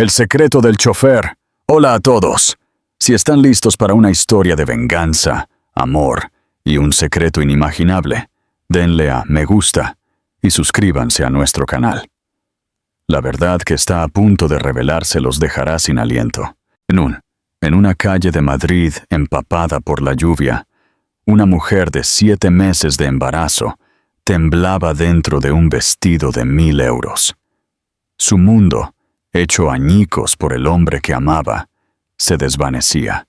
El secreto del chofer. Hola a todos. Si están listos para una historia de venganza, amor y un secreto inimaginable, denle a me gusta y suscríbanse a nuestro canal. La verdad que está a punto de revelarse los dejará sin aliento. En una calle de Madrid empapada por la lluvia, una mujer de 7 meses de embarazo temblaba dentro de un vestido de 1.000 euros. Su mundo, hecho añicos por el hombre que amaba, se desvanecía.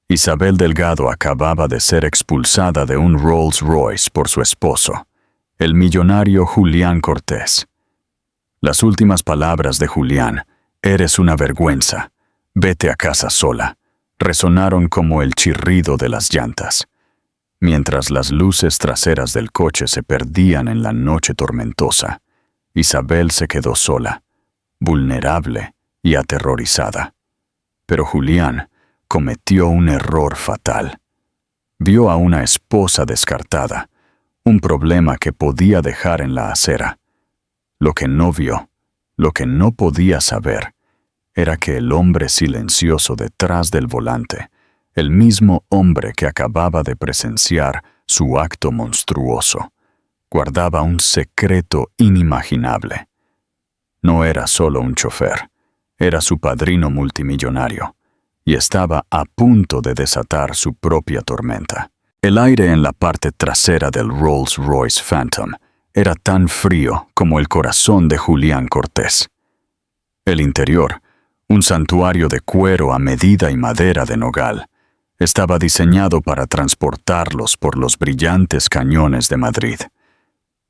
Isabel Delgado acababa de ser expulsada de un Rolls Royce por su esposo, el millonario Julián Cortés. Las últimas palabras de Julián, «Eres una vergüenza, vete a casa sola», resonaron como el chirrido de las llantas. Mientras las luces traseras del coche se perdían en la noche tormentosa, Isabel se quedó sola, vulnerable y aterrorizada. Pero Julián cometió un error fatal. Vio a una esposa descartada, un problema que podía dejar en la acera. Lo que no vio, lo que no podía saber, era que el hombre silencioso detrás del volante, el mismo hombre que acababa de presenciar su acto monstruoso, guardaba un secreto inimaginable. No era solo un chofer, era su padrino multimillonario, y estaba a punto de desatar su propia tormenta. El aire en la parte trasera del Rolls Royce Phantom era tan frío como el corazón de Julián Cortés. El interior, un santuario de cuero a medida y madera de nogal, estaba diseñado para transportarlos por los brillantes cañones de Madrid.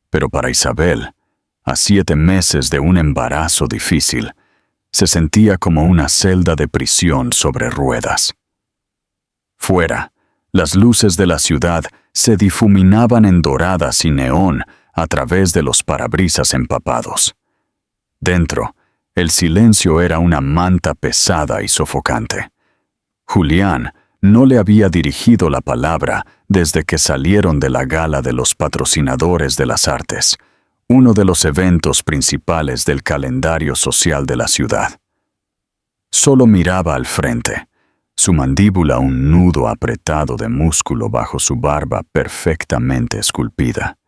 Pero para Isabel, a 7 meses de un embarazo difícil, se sentía como una celda de prisión sobre ruedas. Fuera, las luces de la ciudad se difuminaban en doradas y neón a través de los parabrisas empapados. Dentro, el silencio era una manta pesada y sofocante. Julián no le había dirigido la palabra desde que salieron de la gala de los patrocinadores de las artes, uno de los eventos principales del calendario social de la ciudad. Solo miraba al frente, su mandíbula un nudo apretado de músculo bajo su barba perfectamente esculpida.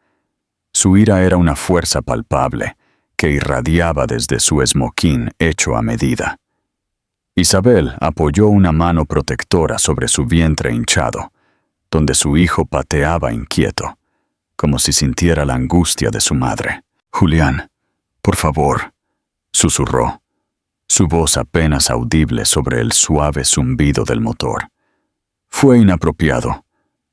Su ira era una fuerza palpable que irradiaba desde su esmoquín hecho a medida. Isabel apoyó una mano protectora sobre su vientre hinchado, donde su hijo pateaba inquieto, como si sintiera la angustia de su madre. «Julián, por favor», susurró, su voz apenas audible sobre el suave zumbido del motor. Fue inapropiado.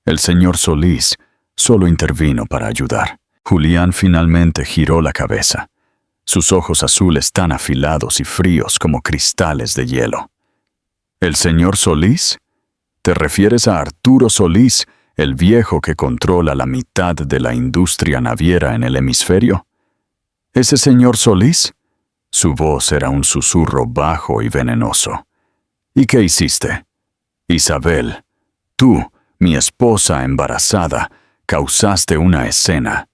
El señor Solís solo intervino para ayudar. Julián finalmente giró la cabeza, sus ojos azules tan afilados y fríos como cristales de hielo. «¿El señor Solís? ¿Te refieres a Arturo Solís, el viejo que controla la mitad de la industria naviera en el hemisferio? ¿Ese señor Solís?» Su voz era un susurro bajo y venenoso. «¿Y qué hiciste? Isabel, tú, mi esposa embarazada, causaste una escena.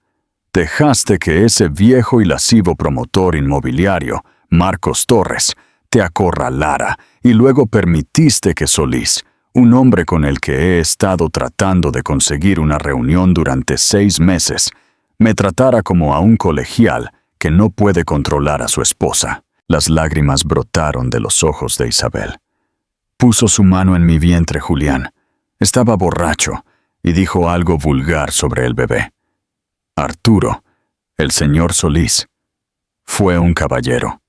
Dejaste que ese viejo y lascivo promotor inmobiliario, Marcos Torres, te acorralara y luego permitiste que Solís, un hombre con el que he estado tratando de conseguir una reunión durante 6 meses, me tratara como a un colegial que no puede controlar a su esposa». Las lágrimas brotaron de los ojos de Isabel. Puso su mano en mi vientre, Julián. Estaba borracho y dijo algo vulgar sobre el bebé. Arturo, el señor Solís, fue un caballero.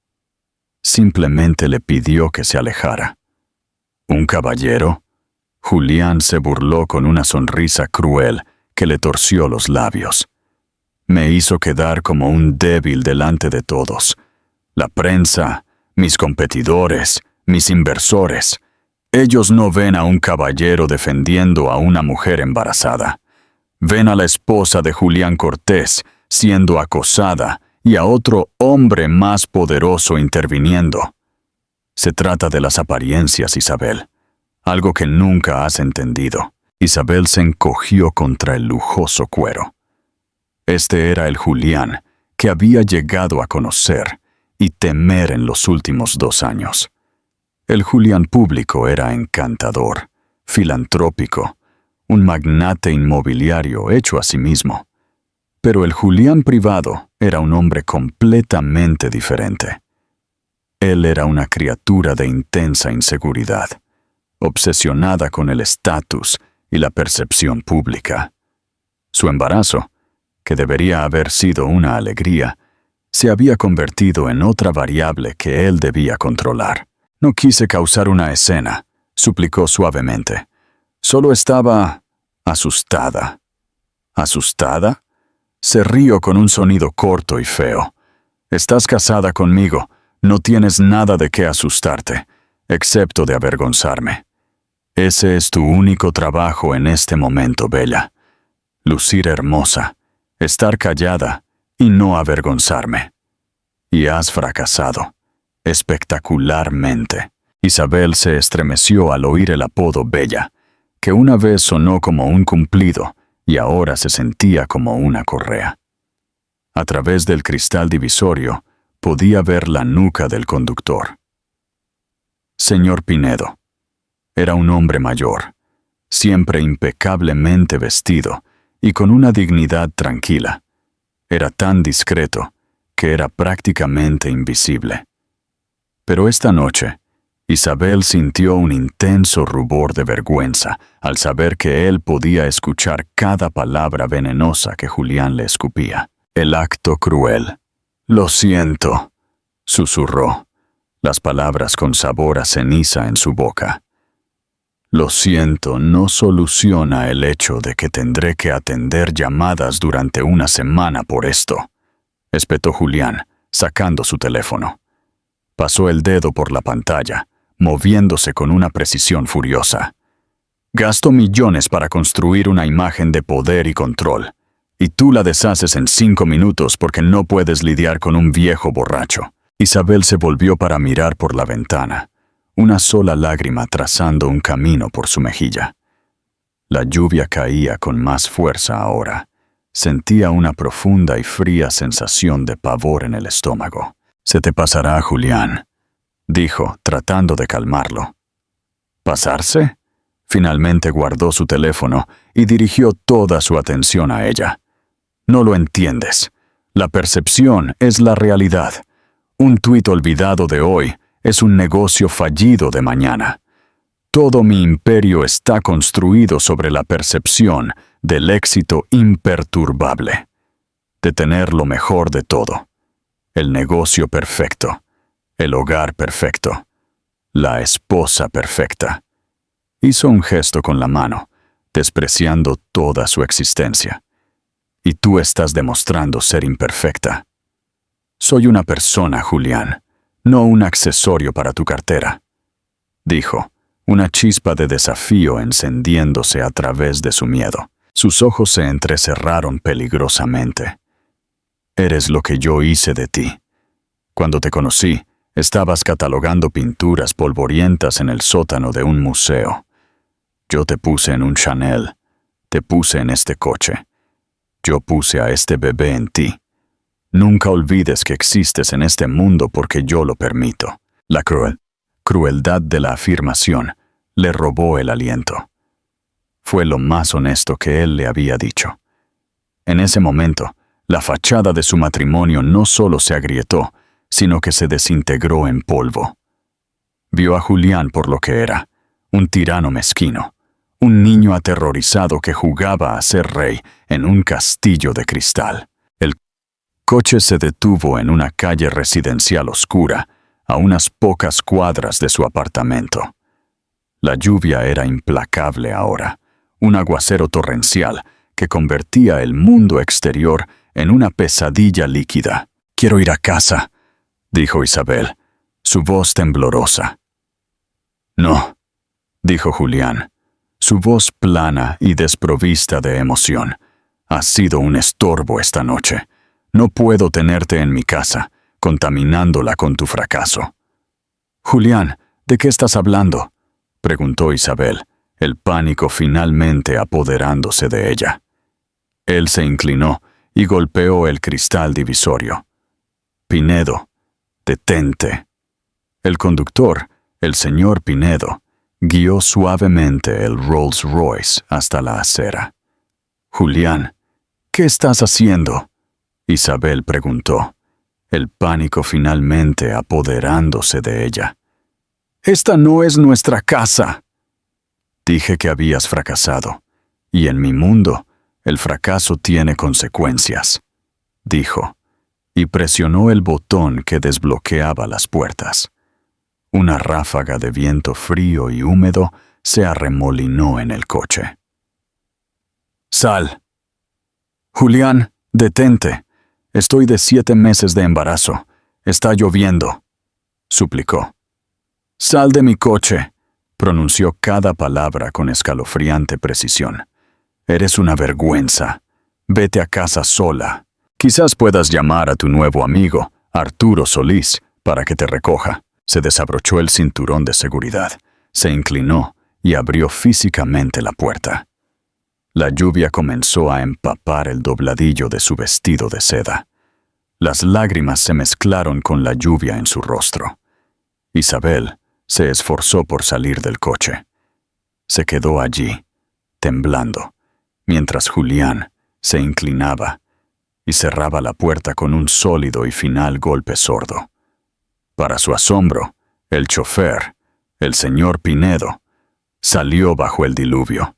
Simplemente le pidió que se alejara. ¿Un caballero? Julián se burló con una sonrisa cruel que le torció los labios. Me hizo quedar como un débil delante de todos. La prensa, mis competidores, mis inversores. Ellos no ven a un caballero defendiendo a una mujer embarazada. Ven a la esposa de Julián Cortés siendo acosada y a otro hombre más poderoso interviniendo. Se trata de las apariencias, Isabel. Algo que nunca has entendido. Isabel se encogió contra el lujoso cuero. Este era el Julián que había llegado a conocer y temer en los últimos 2 años. El Julián público era encantador, filantrópico, un magnate inmobiliario hecho a sí mismo. Pero el Julián privado era un hombre completamente diferente. Él era una criatura de intensa inseguridad, obsesionada con el estatus y la percepción pública. Su embarazo, que debería haber sido una alegría, se había convertido en otra variable que él debía controlar. No quise causar una escena, suplicó suavemente. Solo estaba asustada. ¿Asustada? Se rió con un sonido corto y feo. Estás casada conmigo, no tienes nada de qué asustarte, excepto de avergonzarme. Ese es tu único trabajo en este momento, bella. Lucir hermosa, estar callada y no avergonzarme. Y has fracasado, espectacularmente. Isabel se estremeció al oír el apodo Bella, que una vez sonó como un cumplido y ahora se sentía como una correa. A través del cristal divisorio podía ver la nuca del conductor. Señor Pinedo. Era un hombre mayor, siempre impecablemente vestido y con una dignidad tranquila. Era tan discreto que era prácticamente invisible. Pero esta noche, Isabel sintió un intenso rubor de vergüenza al saber que él podía escuchar cada palabra venenosa que Julián le escupía. El acto cruel. Lo siento, susurró, las palabras con sabor a ceniza en su boca. Lo siento no soluciona el hecho de que tendré que atender llamadas durante una semana por esto, espetó Julián, sacando su teléfono. Pasó el dedo por la pantalla, moviéndose con una precisión furiosa. Gasto millones para construir una imagen de poder y control, y tú la deshaces en 5 minutos porque no puedes lidiar con un viejo borracho. Isabel se volvió para mirar por la ventana, una sola lágrima trazando un camino por su mejilla. La lluvia caía con más fuerza ahora. Sentía una profunda y fría sensación de pavor en el estómago. «Se te pasará, Julián», dijo, tratando de calmarlo. ¿Pasarse? Finalmente guardó su teléfono y dirigió toda su atención a ella. «No lo entiendes. La percepción es la realidad. Un tuit olvidado de hoy es un negocio fallido de mañana. Todo mi imperio está construido sobre la percepción del éxito imperturbable, de tener lo mejor de todo, el negocio perfecto, el hogar perfecto, la esposa perfecta». Hizo un gesto con la mano, despreciando toda su existencia. «Y tú estás demostrando ser imperfecta. Soy una persona, Julián, no un accesorio para tu cartera», dijo, una chispa de desafío encendiéndose a través de su miedo. Sus ojos se entrecerraron peligrosamente. «Eres lo que yo hice de ti. Cuando te conocí, estabas catalogando pinturas polvorientas en el sótano de un museo. Yo te puse en un Chanel, te puse en este coche. Yo puse a este bebé en ti. Nunca olvides que existes en este mundo porque yo lo permito». La crueldad de la afirmación le robó el aliento. Fue lo más honesto que él le había dicho. En ese momento, la fachada de su matrimonio no solo se agrietó, sino que se desintegró en polvo. Vio a Julián por lo que era, un tirano mezquino, un niño aterrorizado que jugaba a ser rey en un castillo de cristal. El coche se detuvo en una calle residencial oscura, a unas pocas cuadras de su apartamento. La lluvia era implacable ahora, un aguacero torrencial que convertía el mundo exterior en una pesadilla líquida. «Quiero ir a casa», dijo Isabel, su voz temblorosa. «No», dijo Julián, su voz plana y desprovista de emoción. «Has sido un estorbo esta noche. No puedo tenerte en mi casa, contaminándola con tu fracaso». «Julián, ¿de qué estás hablando?», preguntó Isabel, el pánico finalmente apoderándose de ella. Él se inclinó y golpeó el cristal divisorio. «Pinedo», Detente. El conductor, el señor Pinedo, guió suavemente el Rolls Royce hasta la acera. Julián, ¿qué estás haciendo? Isabel preguntó, el pánico finalmente apoderándose de ella. Esta no es nuestra casa. Dije que habías fracasado, y en mi mundo, el fracaso tiene consecuencias, dijo, y presionó el botón que desbloqueaba las puertas. Una ráfaga de viento frío y húmedo se arremolinó en el coche. Sal. Julián, detente. Estoy de 7 meses de embarazo. Está lloviendo, suplicó. Sal de mi coche, pronunció cada palabra con escalofriante precisión. Eres una vergüenza. Vete a casa sola. Quizás puedas llamar a tu nuevo amigo, Arturo Solís, para que te recoja. Se desabrochó el cinturón de seguridad, se inclinó y abrió físicamente la puerta. La lluvia comenzó a empapar el dobladillo de su vestido de seda. Las lágrimas se mezclaron con la lluvia en su rostro. Isabel se esforzó por salir del coche. Se quedó allí, temblando, mientras Julián se inclinaba y cerraba la puerta con un sólido y final golpe sordo. Para su asombro, el chofer, el señor Pinedo, salió bajo el diluvio.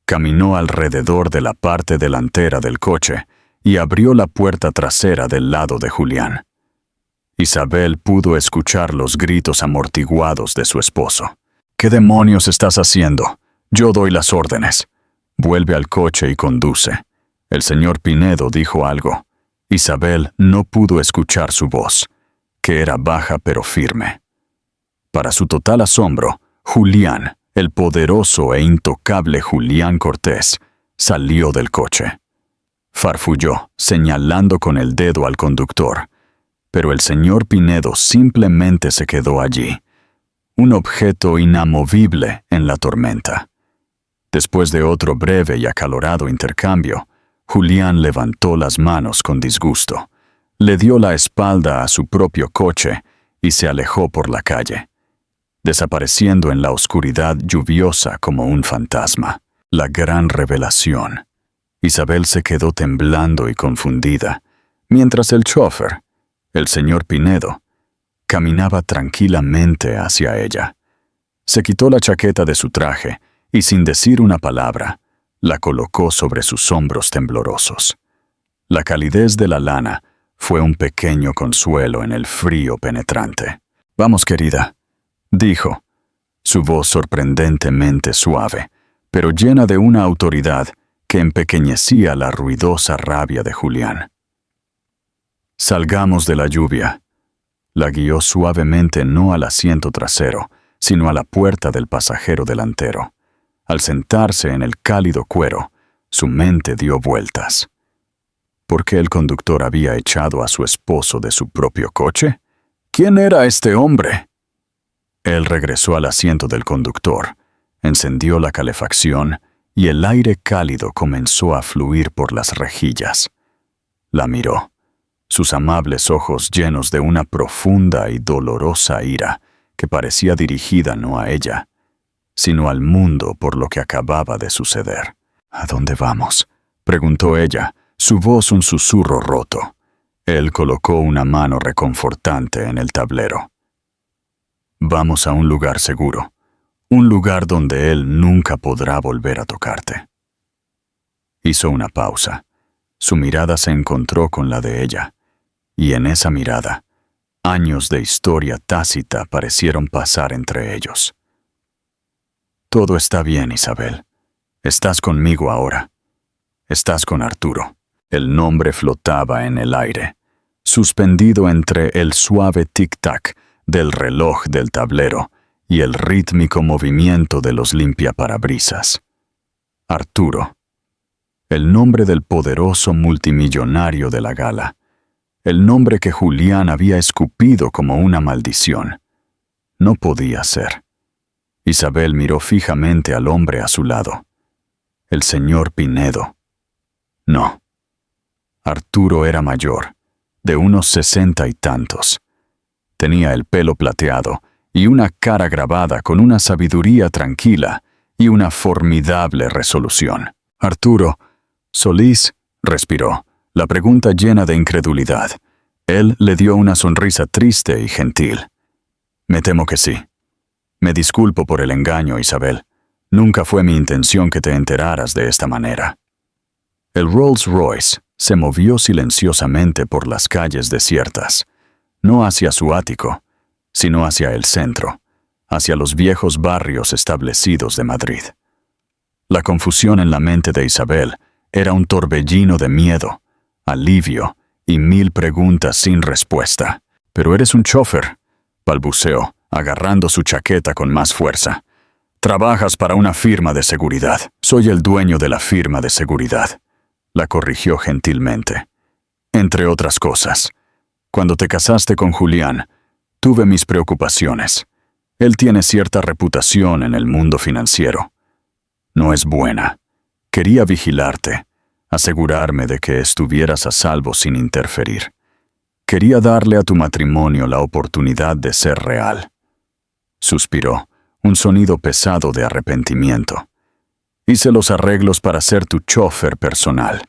Caminó alrededor de la parte delantera del coche y abrió la puerta trasera del lado de Julián. Isabel pudo escuchar los gritos amortiguados de su esposo. ¿Qué demonios estás haciendo? Yo doy las órdenes. Vuelve al coche y conduce. El señor Pinedo dijo algo. Isabel no pudo escuchar su voz, que era baja pero firme. Para su total asombro, Julián, el poderoso e intocable Julián Cortés, salió del coche. Farfulló, señalando con el dedo al conductor, pero el señor Pinedo simplemente se quedó allí, un objeto inamovible en la tormenta. Después de otro breve y acalorado intercambio, Julián levantó las manos con disgusto, le dio la espalda a su propio coche y se alejó por la calle, desapareciendo en la oscuridad lluviosa como un fantasma. La gran revelación. Isabel se quedó temblando y confundida, mientras el chófer, el señor Pinedo, caminaba tranquilamente hacia ella. Se quitó la chaqueta de su traje y, sin decir una palabra, la colocó sobre sus hombros temblorosos. La calidez de la lana fue un pequeño consuelo en el frío penetrante. «Vamos, querida», dijo, su voz sorprendentemente suave, pero llena de una autoridad que empequeñecía la ruidosa rabia de Julián. «Salgamos de la lluvia». La guió suavemente no al asiento trasero, sino a la puerta del pasajero delantero. Al sentarse en el cálido cuero, su mente dio vueltas. ¿Por qué el conductor había echado a su esposo de su propio coche? ¿Quién era este hombre? Él regresó al asiento del conductor, encendió la calefacción y el aire cálido comenzó a fluir por las rejillas. La miró, sus amables ojos llenos de una profunda y dolorosa ira que parecía dirigida no a ella, sino al mundo por lo que acababa de suceder. «¿A dónde vamos?», preguntó ella, su voz un susurro roto. Él colocó una mano reconfortante en el tablero. «Vamos a un lugar seguro, un lugar donde él nunca podrá volver a tocarte». Hizo una pausa. Su mirada se encontró con la de ella, y en esa mirada, años de historia tácita parecieron pasar entre ellos. «Todo está bien, Isabel. Estás conmigo ahora. Estás con Arturo». El nombre flotaba en el aire, suspendido entre el suave tic-tac del reloj del tablero y el rítmico movimiento de los limpiaparabrisas. Arturo. El nombre del poderoso multimillonario de la gala. El nombre que Julián había escupido como una maldición. No podía ser. Isabel miró fijamente al hombre a su lado. El señor Pinedo. No. Arturo era mayor, de unos 60 y tantos. Tenía el pelo plateado y una cara grabada con una sabiduría tranquila y una formidable resolución. Arturo Solís respiró, la pregunta llena de incredulidad. Él le dio una sonrisa triste y gentil. Me temo que sí. Me disculpo por el engaño, Isabel. Nunca fue mi intención que te enteraras de esta manera. El Rolls Royce se movió silenciosamente por las calles desiertas, no hacia su ático, sino hacia el centro, hacia los viejos barrios establecidos de Madrid. La confusión en la mente de Isabel era un torbellino de miedo, alivio y 1000 preguntas sin respuesta. «Pero eres un chofer», balbuceó, agarrando su chaqueta con más fuerza. «Trabajas para una firma de seguridad». «Soy el dueño de la firma de seguridad», la corrigió gentilmente. «Entre otras cosas, cuando te casaste con Julián, tuve mis preocupaciones. Él tiene cierta reputación en el mundo financiero. No es buena. Quería vigilarte, asegurarme de que estuvieras a salvo sin interferir. Quería darle a tu matrimonio la oportunidad de ser real». Suspiró, un sonido pesado de arrepentimiento. «Hice los arreglos para ser tu chofer personal.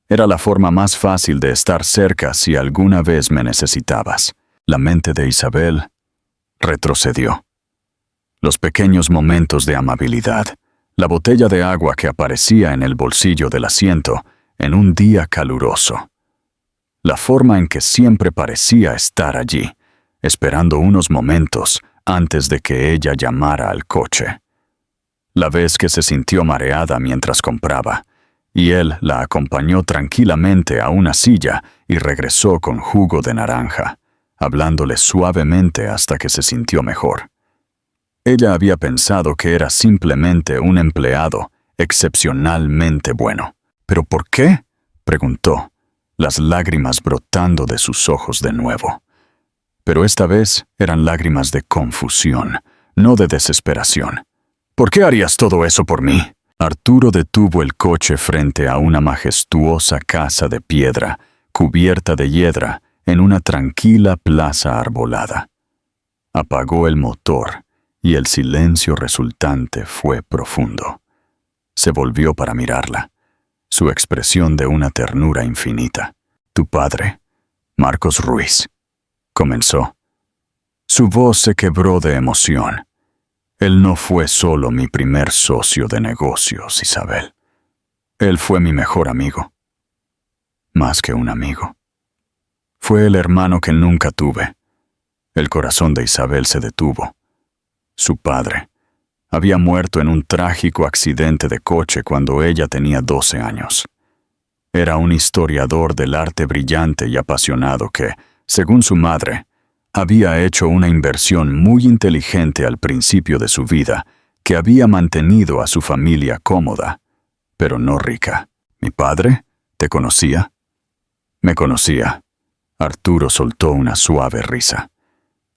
Era la forma más fácil de estar cerca si alguna vez me necesitabas». La mente de Isabel retrocedió. Los pequeños momentos de amabilidad, la botella de agua que aparecía en el bolsillo del asiento en un día caluroso. La forma en que siempre parecía estar allí, esperando unos momentos antes de que ella llamara al coche. La vez que se sintió mareada mientras compraba, y él la acompañó tranquilamente a una silla y regresó con jugo de naranja, hablándole suavemente hasta que se sintió mejor. Ella había pensado que era simplemente un empleado excepcionalmente bueno. «¿Pero por qué?», preguntó, las lágrimas brotando de sus ojos de nuevo. Pero esta vez eran lágrimas de confusión, no de desesperación. «¿Por qué harías todo eso por mí?». Arturo detuvo el coche frente a una majestuosa casa de piedra, cubierta de hiedra, en una tranquila plaza arbolada. Apagó el motor y el silencio resultante fue profundo. Se volvió para mirarla, su expresión de una ternura infinita. «Tu padre, Marcos Ruiz», comenzó. Su voz se quebró de emoción. «Él no fue solo mi primer socio de negocios, Isabel. Él fue mi mejor amigo. Más que un amigo. Fue el hermano que nunca tuve». El corazón de Isabel se detuvo. Su padre había muerto en un trágico accidente de coche cuando ella tenía 12 años. Era un historiador del arte brillante y apasionado que, según su madre, había hecho una inversión muy inteligente al principio de su vida que había mantenido a su familia cómoda, pero no rica. «¿Mi padre? ¿Te conocía?» «Me conocía». Arturo soltó una suave risa.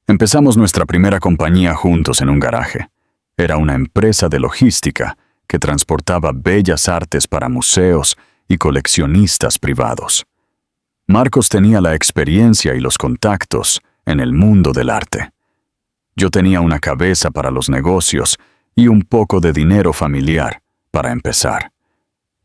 «Empezamos nuestra primera compañía juntos en un garaje. Era una empresa de logística que transportaba bellas artes para museos y coleccionistas privados. Marcos tenía la experiencia y los contactos en el mundo del arte. Yo tenía una cabeza para los negocios y un poco de dinero familiar para empezar.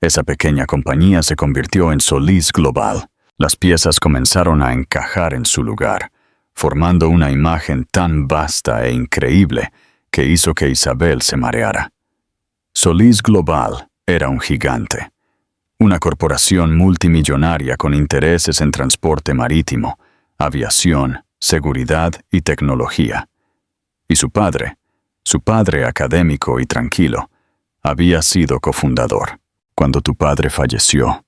Esa pequeña compañía se convirtió en Solís Global. Las piezas comenzaron a encajar en su lugar, formando una imagen tan vasta e increíble que hizo que Isabel se mareara. Solís Global era un gigante, una corporación multimillonaria con intereses en transporte marítimo, aviación, seguridad y tecnología. Y su padre académico y tranquilo, había sido cofundador. Cuando tu padre falleció,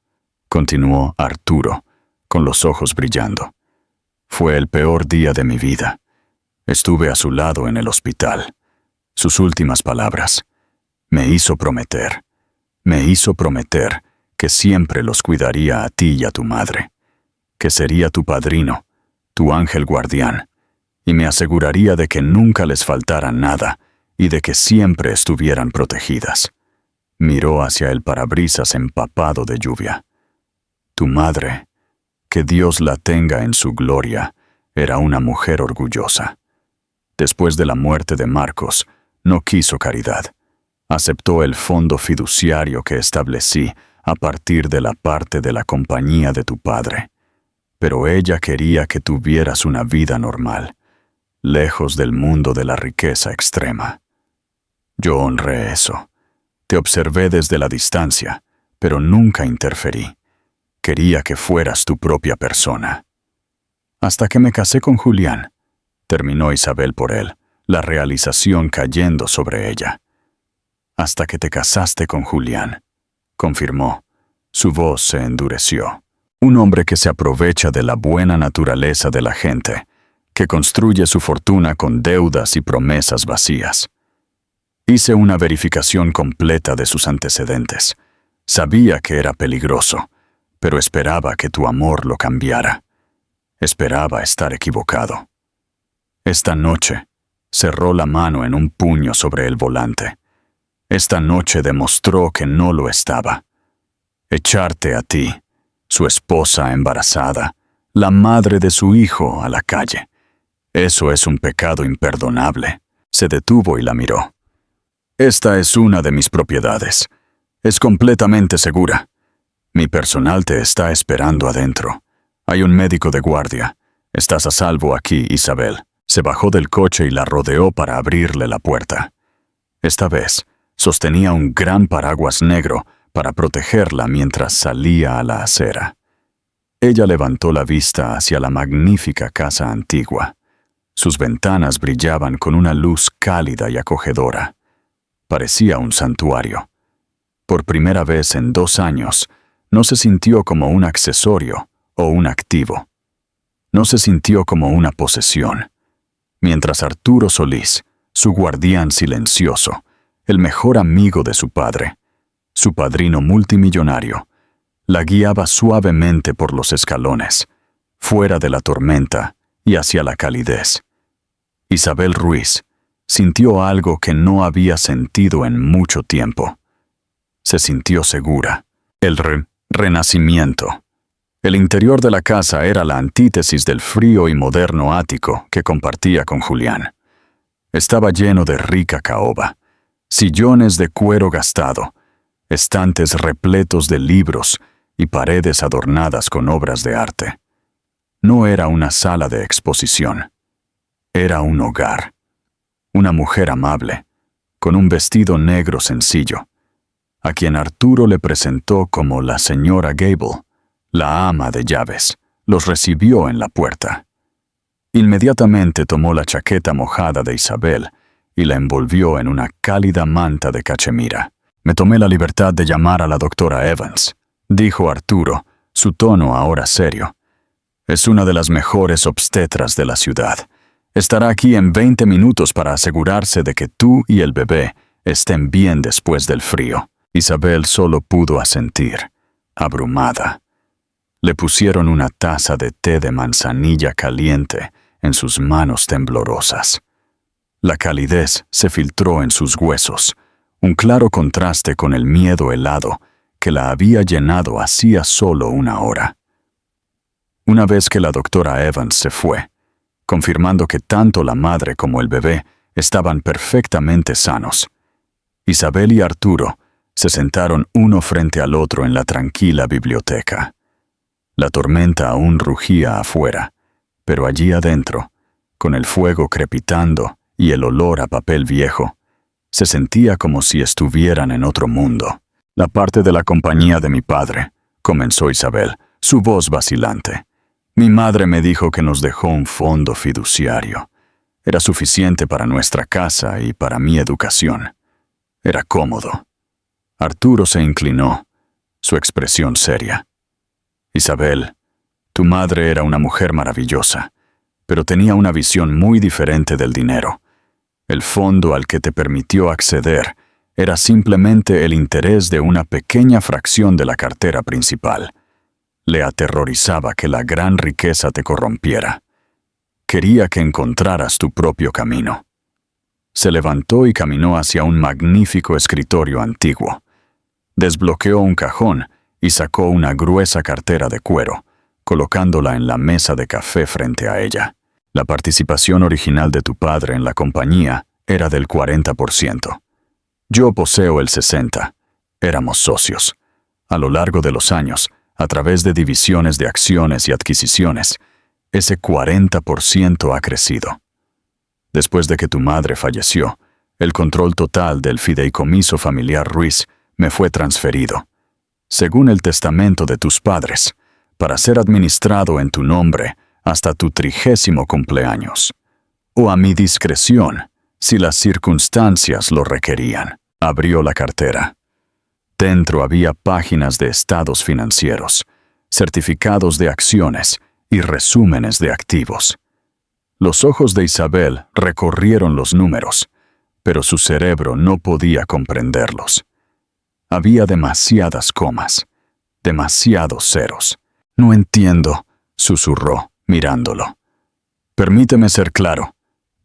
continuó Arturo, con los ojos brillando. Fue el peor día de mi vida. Estuve a su lado en el hospital. Sus últimas palabras. Me hizo prometer que siempre los cuidaría a ti y a tu madre, que sería tu padrino, tu ángel guardián, y me aseguraría de que nunca les faltara nada y de que siempre estuvieran protegidas. Miró hacia el parabrisas empapado de lluvia. Tu madre, que Dios la tenga en su gloria, Era una mujer orgullosa. Después de la muerte de Marcos, no quiso caridad. Aceptó el fondo fiduciario que establecí a partir de la parte de la compañía de tu padre. Pero ella quería que tuvieras una vida normal, lejos del mundo de la riqueza extrema. Yo honré eso. Te observé desde la distancia, pero nunca interferí. Quería que fueras tu propia persona. Hasta que me casé con Julián, terminó Isabel por él, la realización cayendo sobre ella. Hasta que te casaste con Julián, confirmó. Su voz se endureció. Un hombre que se aprovecha de la buena naturaleza de la gente, que construye su fortuna con deudas y promesas vacías. Hice una verificación completa de sus antecedentes. Sabía que era peligroso, pero esperaba que tu amor lo cambiara. Esperaba estar equivocado. Esta noche, cerró la mano en un puño sobre el volante. Esta noche demostró que no lo estaba. Echarte a ti, su esposa embarazada, la madre de su hijo, a la calle. Eso es un pecado imperdonable. Se detuvo y la miró. Esta es una de mis propiedades. Es completamente segura. Mi personal te está esperando adentro. Hay un médico de guardia. Estás a salvo aquí, Isabel. Se bajó del coche y la rodeó para abrirle la puerta. Esta vez, sostenía un gran paraguas negro para protegerla mientras salía a la acera. Ella levantó la vista hacia la magnífica casa antigua. Sus ventanas brillaban con una luz cálida y acogedora. Parecía un santuario. Por primera vez en 2 años, no se sintió como un accesorio o un activo. No se sintió como una posesión. Mientras Arturo Solís, su guardián silencioso, el mejor amigo de su padre, su padrino multimillonario, la guiaba suavemente por los escalones, fuera de la tormenta y hacia la calidez. Isabel Ruiz sintió algo que no había sentido en mucho tiempo. Se sintió segura. El renacimiento. El interior de la casa era la antítesis del frío y moderno ático que compartía con Julián. Estaba lleno de rica caoba, sillones de cuero gastado, estantes repletos de libros y paredes adornadas con obras de arte. No era una sala de exposición. Era un hogar. Una mujer amable, con un vestido negro sencillo, a quien Arturo le presentó como la señora Gable, la ama de llaves, los recibió en la puerta. Inmediatamente tomó la chaqueta mojada de Isabel y la envolvió en una cálida manta de cachemira. Me tomé la libertad de llamar a la doctora Evans, dijo Arturo, su tono ahora serio. Es una de las mejores obstetras de la ciudad. Estará aquí en 20 minutos para asegurarse de que tú y el bebé estén bien después del frío. Isabel solo pudo asentir, abrumada. Le pusieron una taza de té de manzanilla caliente en sus manos temblorosas. La calidez se filtró en sus huesos, un claro contraste con el miedo helado que la había llenado hacía solo 1 hora. Una vez que la doctora Evans se fue, confirmando que tanto la madre como el bebé estaban perfectamente sanos, Isabel y Arturo se sentaron uno frente al otro en la tranquila biblioteca. La tormenta aún rugía afuera, pero allí adentro, con el fuego crepitando y el olor a papel viejo, se sentía como si estuvieran en otro mundo. La parte de la compañía de mi padre, comenzó Isabel, su voz vacilante. Mi madre me dijo que nos dejó un fondo fiduciario. Era suficiente para nuestra casa y para mi educación. Era cómodo. Arturo se inclinó, su expresión seria. Isabel, tu madre era una mujer maravillosa, pero tenía una visión muy diferente del dinero. El fondo al que te permitió acceder era simplemente el interés de una pequeña fracción de la cartera principal. Le aterrorizaba que la gran riqueza te corrompiera. Quería que encontraras tu propio camino. Se levantó y caminó hacia un magnífico escritorio antiguo. Desbloqueó un cajón y sacó una gruesa cartera de cuero, colocándola en la mesa de café frente a ella. La participación original de tu padre en la compañía era del 40%. Yo poseo el 60%. Éramos socios. A lo largo de los años, a través de divisiones de acciones y adquisiciones, ese 40% ha crecido. Después de que tu madre falleció, el control total del fideicomiso familiar Ruiz me fue transferido, según el testamento de tus padres, para ser administrado en tu nombre hasta tu 30º cumpleaños, o a mi discreción, si las circunstancias lo requerían. Abrió la cartera. Dentro había páginas de estados financieros, certificados de acciones y resúmenes de activos. Los ojos de Isabel recorrieron los números, pero su cerebro no podía comprenderlos. Había demasiadas comas, demasiados ceros. No entiendo, susurró, mirándolo. Permíteme ser claro,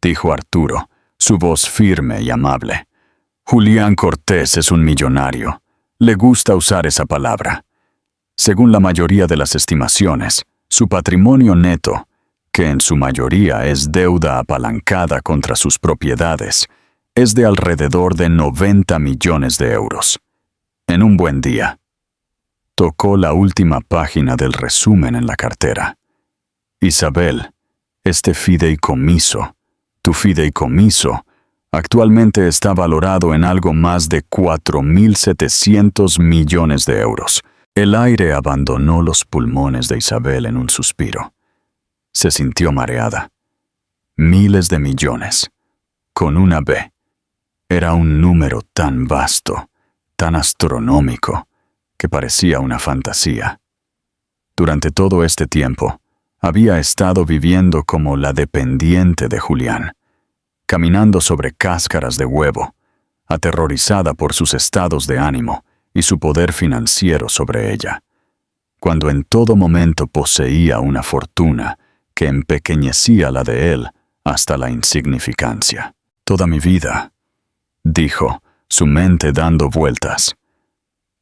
dijo Arturo, su voz firme y amable. Julián Cortés es un millonario. Le gusta usar esa palabra. Según la mayoría de las estimaciones, su patrimonio neto, que en su mayoría es deuda apalancada contra sus propiedades, es de alrededor de 90 millones de euros. En un buen día. Tocó la última página del resumen en la cartera. Isabel, este fideicomiso, tu fideicomiso, actualmente está valorado en algo más de 4.700 millones de euros. El aire abandonó los pulmones de Isabel en un suspiro. Se sintió mareada. Miles de millones. Con una B. Era un número tan vasto, tan astronómico, que parecía una fantasía. Durante todo este tiempo, había estado viviendo como la dependiente de Julián, caminando sobre cáscaras de huevo, aterrorizada por sus estados de ánimo y su poder financiero sobre ella, cuando en todo momento poseía una fortuna que empequeñecía la de él hasta la insignificancia. Toda mi vida, dijo, su mente dando vueltas.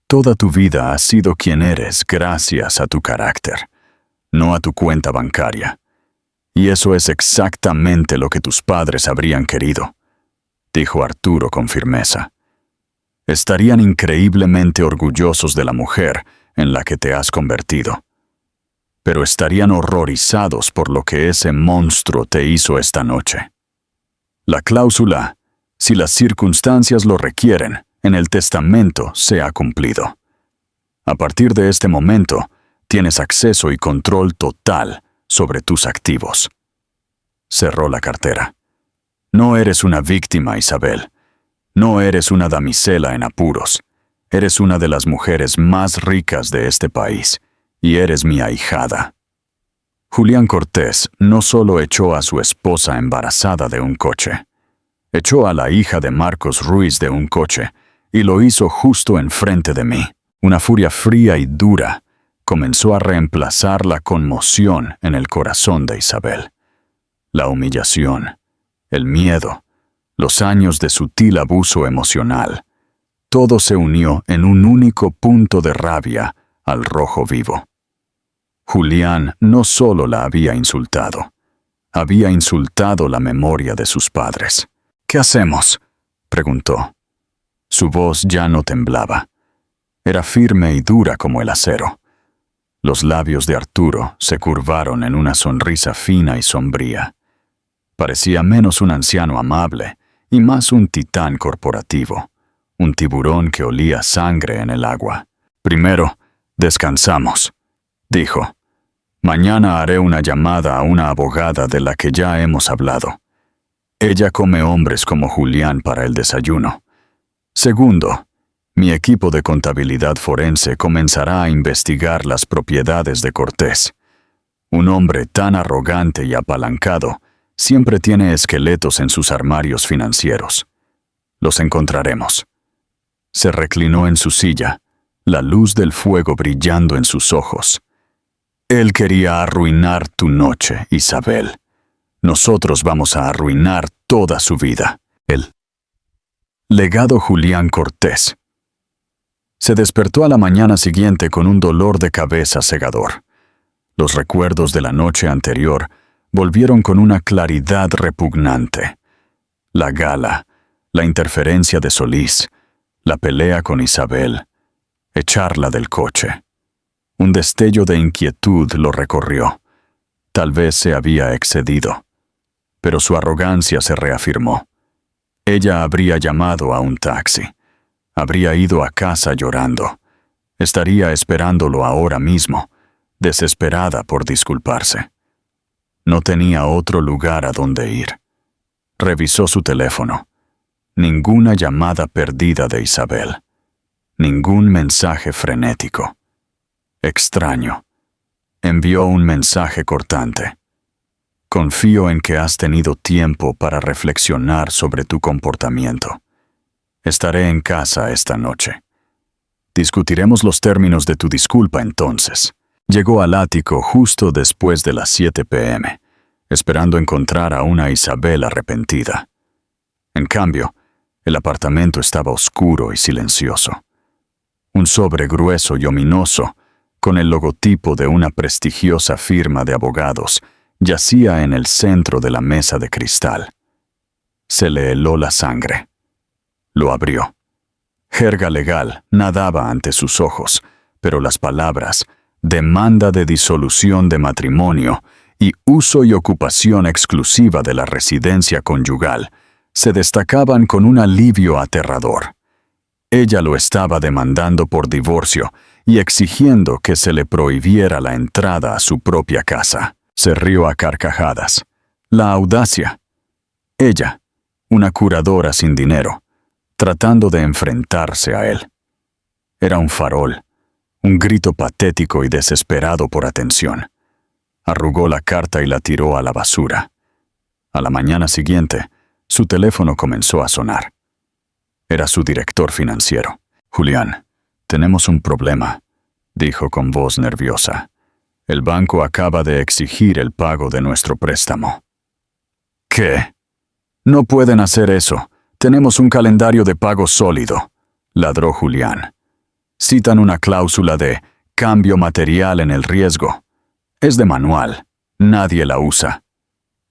Toda tu vida has sido quien eres gracias a tu carácter, no a tu cuenta bancaria. Y eso es exactamente lo que tus padres habrían querido, dijo Arturo con firmeza. Estarían increíblemente orgullosos de la mujer en la que te has convertido, pero estarían horrorizados por lo que ese monstruo te hizo esta noche. La cláusula, si las circunstancias lo requieren, en el testamento se ha cumplido. A partir de este momento, tienes acceso y control total sobre tus activos. Cerró la cartera. No eres una víctima, Isabel. No eres una damisela en apuros. Eres una de las mujeres más ricas de este país, y eres mi ahijada. Julián Cortés no solo echó a su esposa embarazada de un coche, echó a la hija de Marcos Ruiz de un coche, y lo hizo justo enfrente de mí. Una furia fría y dura comenzó a reemplazar la conmoción en el corazón de Isabel. La humillación, el miedo, los años de sutil abuso emocional, todo se unió en un único punto de rabia al rojo vivo. Julián no solo la había insultado la memoria de sus padres. ¿Qué hacemos?, preguntó. Su voz ya no temblaba. Era firme y dura como el acero. Los labios de Arturo se curvaron en una sonrisa fina y sombría. Parecía menos un anciano amable y más un titán corporativo, un tiburón que olía sangre en el agua. Primero, descansamos, dijo. Mañana haré una llamada a una abogada de la que ya hemos hablado. Ella come hombres como Julián para el desayuno. Segundo, mi equipo de contabilidad forense comenzará a investigar las propiedades de Cortés. Un hombre tan arrogante y apalancado siempre tiene esqueletos en sus armarios financieros. Los encontraremos. Se reclinó en su silla, la luz del fuego brillando en sus ojos. Él quería arruinar tu noche, Isabel. Nosotros vamos a arruinar toda su vida. El legado Julián Cortés. Se despertó a la mañana siguiente con un dolor de cabeza cegador. Los recuerdos de la noche anterior volvieron con una claridad repugnante. La gala, la interferencia de Solís, la pelea con Isabel, echarla del coche. Un destello de inquietud lo recorrió. Tal vez se había excedido, pero su arrogancia se reafirmó. Ella habría llamado a un taxi. Habría ido a casa llorando. Estaría esperándolo ahora mismo, desesperada por disculparse. No tenía otro lugar a donde ir. Revisó su teléfono. Ninguna llamada perdida de Isabel. Ningún mensaje frenético. Extraño. Envió un mensaje cortante. Confío en que has tenido tiempo para reflexionar sobre tu comportamiento. Estaré en casa esta noche. Discutiremos los términos de tu disculpa entonces. Llegó al ático justo después de las 7 p.m., esperando encontrar a una Isabel arrepentida. En cambio, el apartamento estaba oscuro y silencioso. Un sobre grueso y ominoso, con el logotipo de una prestigiosa firma de abogados, yacía en el centro de la mesa de cristal. Se le heló la sangre. Lo abrió. Jerga legal nadaba ante sus ojos, pero las palabras demanda de disolución de matrimonio y uso y ocupación exclusiva de la residencia conyugal se destacaban con un alivio aterrador. Ella lo estaba demandando por divorcio y exigiendo que se le prohibiera la entrada a su propia casa. Se rió a carcajadas. La audacia. Ella, una curadora sin dinero, tratando de enfrentarse a él. Era un farol, un grito patético y desesperado por atención. Arrugó la carta y la tiró a la basura. A la mañana siguiente, su teléfono comenzó a sonar. Era su director financiero. «Julián, tenemos un problema», dijo con voz nerviosa. «El banco acaba de exigir el pago de nuestro préstamo». «¿Qué? No pueden hacer eso. Tenemos un calendario de pago sólido», ladró Julián. «Citan una cláusula de cambio material en el riesgo. Es de manual. Nadie la usa».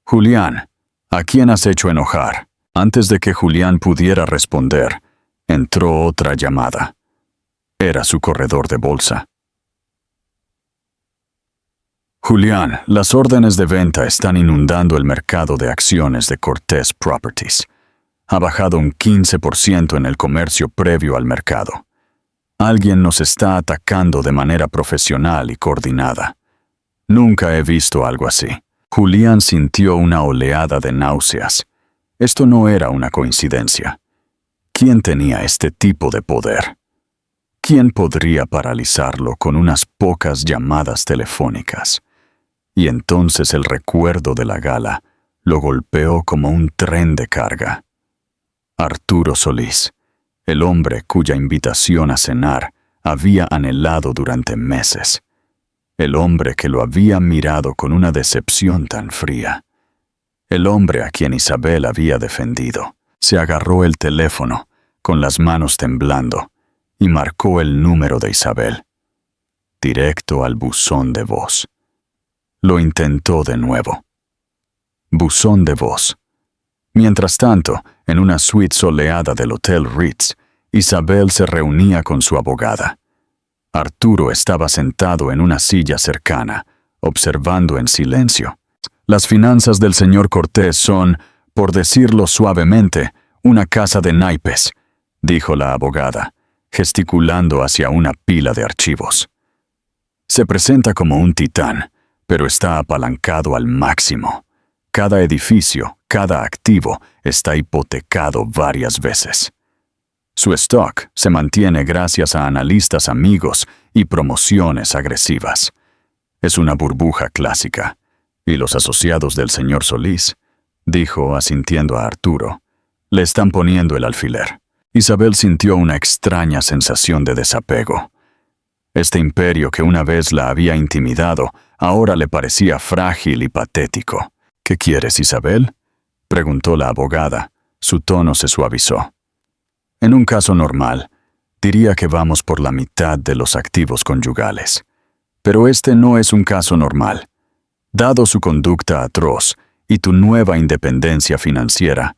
«Julián, ¿a quién has hecho enojar?» Antes de que Julián pudiera responder, entró otra llamada. Era su corredor de bolsa. «Julián, las órdenes de venta están inundando el mercado de acciones de Cortés Properties. Ha bajado un 15% en el comercio previo al mercado. Alguien nos está atacando de manera profesional y coordinada. Nunca he visto algo así». Julián sintió una oleada de náuseas. Esto no era una coincidencia. ¿Quién tenía este tipo de poder? ¿Quién podría paralizarlo con unas pocas llamadas telefónicas? Y entonces el recuerdo de la gala lo golpeó como un tren de carga. Arturo Solís, el hombre cuya invitación a cenar había anhelado durante meses. El hombre que lo había mirado con una decepción tan fría. El hombre a quien Isabel había defendido. Se agarró el teléfono, con las manos temblando, y marcó el número de Isabel. Directo al buzón de voz. Lo intentó de nuevo. Buzón de voz. Mientras tanto, en una suite soleada del Hotel Ritz, Isabel se reunía con su abogada. Arturo estaba sentado en una silla cercana, observando en silencio. «Las finanzas del señor Cortés son, por decirlo suavemente, una casa de naipes», dijo la abogada, gesticulando hacia una pila de archivos. «Se presenta como un titán, pero está apalancado al máximo. Cada edificio, cada activo, está hipotecado varias veces. Su stock se mantiene gracias a analistas amigos y promociones agresivas. Es una burbuja clásica. Y los asociados del señor Solís», dijo asintiendo a Arturo, «le están poniendo el alfiler». Isabel sintió una extraña sensación de desapego. Este imperio que una vez la había intimidado, ahora le parecía frágil y patético. «¿Qué quieres, Isabel?», preguntó la abogada. Su tono se suavizó. «En un caso normal, diría que vamos por la mitad de los activos conyugales. Pero este no es un caso normal. Dado su conducta atroz y tu nueva independencia financiera,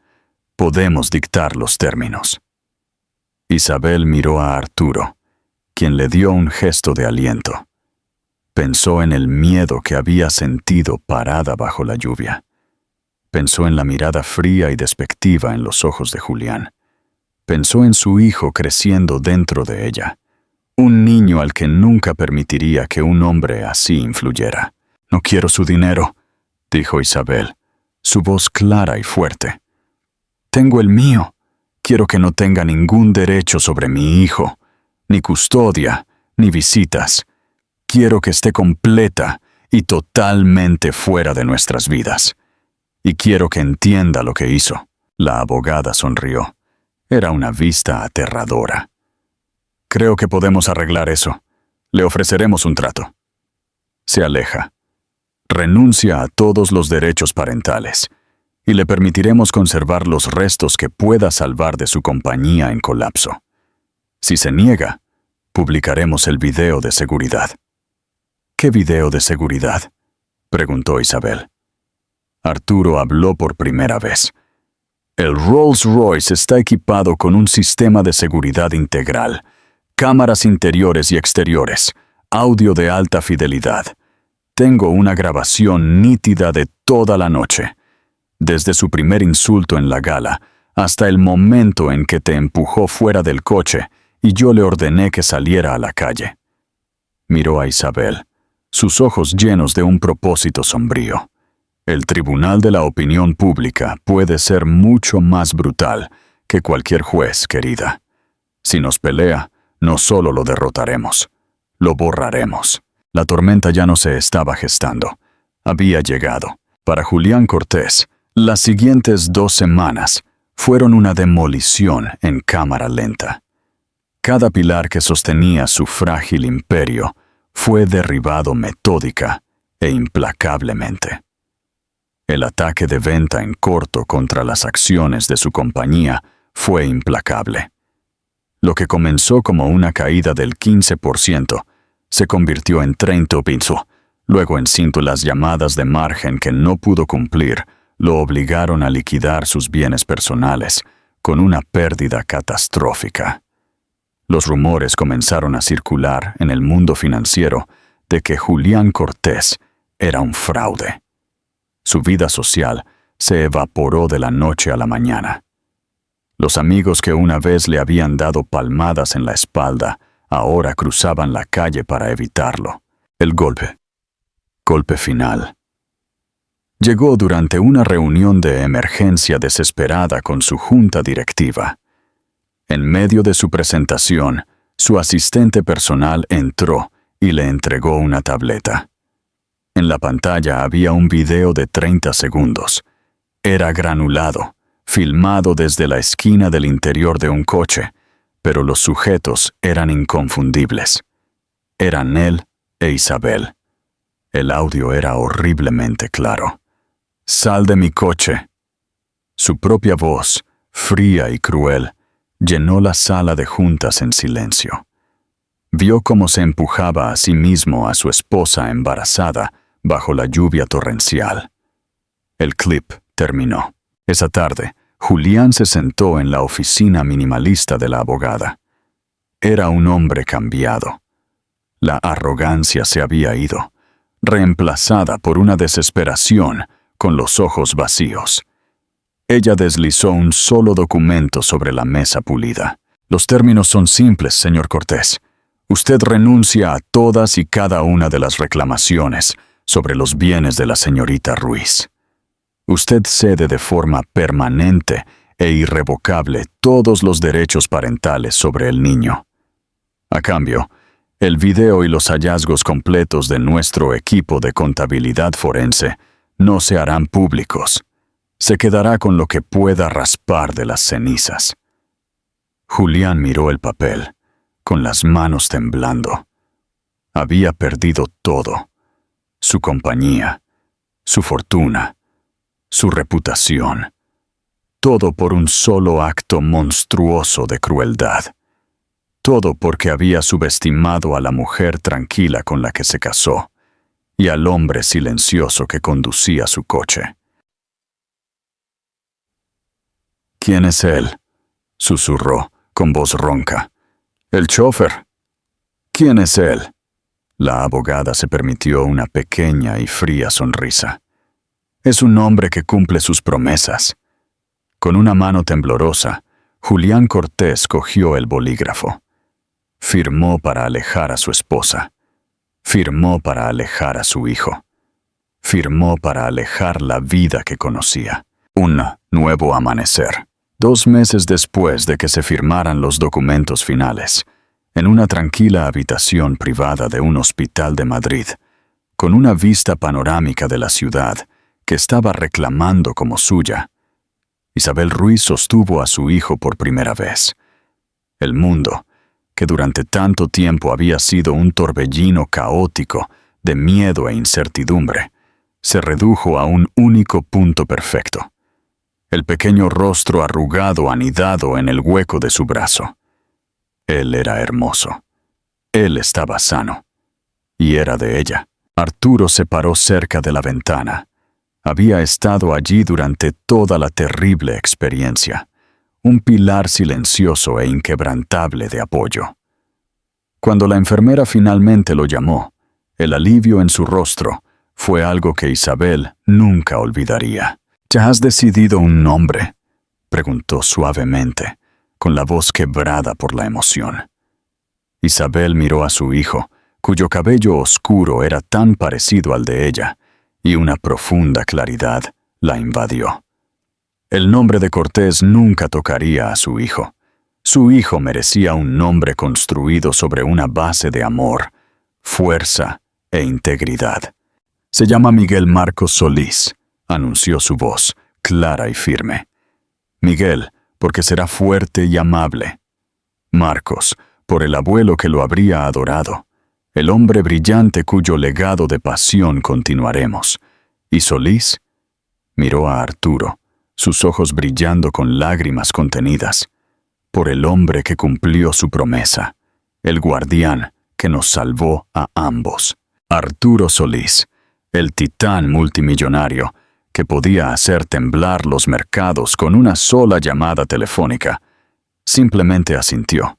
podemos dictar los términos. Isabel miró a Arturo, quien le dio un gesto de aliento. Pensó en el miedo que había sentido parada bajo la lluvia. Pensó en la mirada fría y despectiva en los ojos de Julián. Pensó en su hijo creciendo dentro de ella, un niño al que nunca permitiría que un hombre así influyera. «No quiero su dinero», dijo Isabel, su voz clara y fuerte. «Tengo el mío. Quiero que no tenga ningún derecho sobre mi hijo, ni custodia, ni visitas. Quiero que esté completa y totalmente fuera de nuestras vidas. Y quiero que entienda lo que hizo». La abogada sonrió. Era una vista aterradora. «Creo que podemos arreglar eso. Le ofreceremos un trato». Se aleja. Renuncia a todos los derechos parentales y le permitiremos conservar los restos que pueda salvar de su compañía en colapso. Si se niega, publicaremos el video de seguridad. «¿Qué video de seguridad?», preguntó Isabel. Arturo habló por primera vez. «El Rolls-Royce está equipado con un sistema de seguridad integral, cámaras interiores y exteriores, audio de alta fidelidad. Tengo una grabación nítida de toda la noche, desde su primer insulto en la gala hasta el momento en que te empujó fuera del coche y yo le ordené que saliera a la calle». Miró a Isabel, sus ojos llenos de un propósito sombrío. «El tribunal de la opinión pública puede ser mucho más brutal que cualquier juez, querida. Si nos pelea, no solo lo derrotaremos, lo borraremos». La tormenta ya no se estaba gestando. Había llegado. Para Julián Cortés, las siguientes 2 semanas fueron una demolición en cámara lenta. Cada pilar que sostenía su frágil imperio fue derribado metódica e implacablemente. El ataque de venta en corto contra las acciones de su compañía fue implacable. Lo que comenzó como una caída del 15%, se convirtió en 30%, luego en cíntulas llamadas de margen que no pudo cumplir, lo obligaron a liquidar sus bienes personales, con una pérdida catastrófica. Los rumores comenzaron a circular en el mundo financiero de que Julián Cortés era un fraude. Su vida social se evaporó de la noche a la mañana. Los amigos que una vez le habían dado palmadas en la espalda ahora cruzaban la calle para evitarlo. El golpe final, llegó durante una reunión de emergencia desesperada con su junta directiva. En medio de su presentación, su asistente personal entró y le entregó una tableta. En la pantalla había un video de 30 segundos. Era granulado, filmado desde la esquina del interior de un coche, pero los sujetos eran inconfundibles. Eran él e Isabel. El audio era horriblemente claro. «Sal de mi coche». Su propia voz, fría y cruel, llenó la sala de juntas en silencio. Vio cómo se empujaba a sí mismo a su esposa embarazada bajo la lluvia torrencial. El clip terminó. Esa tarde, Julián se sentó en la oficina minimalista de la abogada. Era un hombre cambiado. La arrogancia se había ido, reemplazada por una desesperación con los ojos vacíos. Ella deslizó un solo documento sobre la mesa pulida. «Los términos son simples, señor Cortés. Usted renuncia a todas y cada una de las reclamaciones sobre los bienes de la señorita Ruiz. Usted cede de forma permanente e irrevocable todos los derechos parentales sobre el niño. A cambio, el video y los hallazgos completos de nuestro equipo de contabilidad forense no se harán públicos. Se quedará con lo que pueda raspar de las cenizas». Julián miró el papel, con las manos temblando. Había perdido todo: su compañía, su fortuna, su reputación. Todo por un solo acto monstruoso de crueldad. Todo porque había subestimado a la mujer tranquila con la que se casó y al hombre silencioso que conducía su coche. «¿Quién es él?», susurró con voz ronca. «El chofer». «¿Quién es él?». La abogada se permitió una pequeña y fría sonrisa. «Es un hombre que cumple sus promesas». Con una mano temblorosa, Julián Cortés cogió el bolígrafo. Firmó para alejar a su esposa. Firmó para alejar a su hijo. Firmó para alejar la vida que conocía. Un nuevo amanecer. 2 meses después de que se firmaran los documentos finales, en una tranquila habitación privada de un hospital de Madrid, con una vista panorámica de la ciudad que estaba reclamando como suya, Isabel Ruiz sostuvo a su hijo por primera vez. El mundo, que durante tanto tiempo había sido un torbellino caótico de miedo e incertidumbre, se redujo a un único punto perfecto. El pequeño rostro arrugado anidado en el hueco de su brazo. Él era hermoso. Él estaba sano. Y era de ella. Arturo se paró cerca de la ventana. Había estado allí durante toda la terrible experiencia, un pilar silencioso e inquebrantable de apoyo. Cuando la enfermera finalmente lo llamó, el alivio en su rostro fue algo que Isabel nunca olvidaría. «¿Ya has decidido un nombre?», preguntó suavemente, con la voz quebrada por la emoción. Isabel miró a su hijo, cuyo cabello oscuro era tan parecido al de ella, y una profunda claridad la invadió. El nombre de Cortés nunca tocaría a su hijo. Su hijo merecía un nombre construido sobre una base de amor, fuerza e integridad. «Se llama Miguel Marcos Solís», anunció su voz, clara y firme. «Miguel, porque será fuerte y amable. Marcos, por el abuelo que lo habría adorado, el hombre brillante cuyo legado de pasión continuaremos. Y Solís», miró a Arturo, sus ojos brillando con lágrimas contenidas, «por el hombre que cumplió su promesa, el guardián que nos salvó a ambos». Arturo Solís, el titán multimillonario, que podía hacer temblar los mercados con una sola llamada telefónica, simplemente asintió,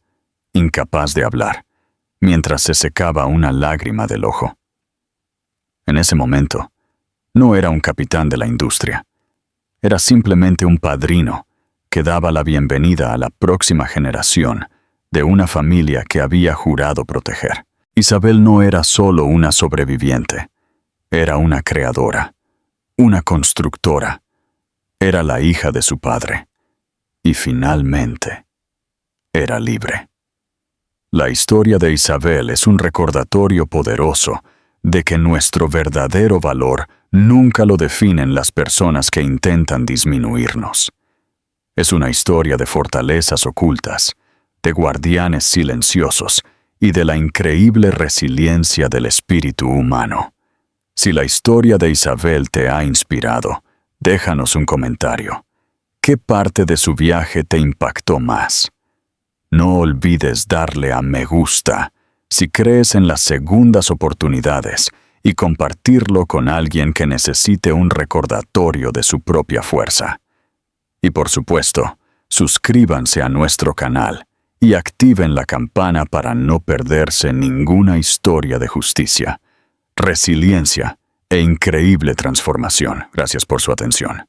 incapaz de hablar, mientras se secaba una lágrima del ojo. En ese momento, no era un capitán de la industria. Era simplemente un padrino que daba la bienvenida a la próxima generación de una familia que había jurado proteger. Isabel no era solo una sobreviviente, era una creadora, una constructora. Era la hija de su padre. Y finalmente, era libre. La historia de Isabel es un recordatorio poderoso de que nuestro verdadero valor nunca lo definen las personas que intentan disminuirnos. Es una historia de fortalezas ocultas, de guardianes silenciosos y de la increíble resiliencia del espíritu humano. Si la historia de Isabel te ha inspirado, déjanos un comentario. ¿Qué parte de su viaje te impactó más? No olvides darle a me gusta si crees en las segundas oportunidades y compartirlo con alguien que necesite un recordatorio de su propia fuerza. Y por supuesto, suscríbanse a nuestro canal y activen la campana para no perderse ninguna historia de justicia, resiliencia e increíble transformación. Gracias por su atención.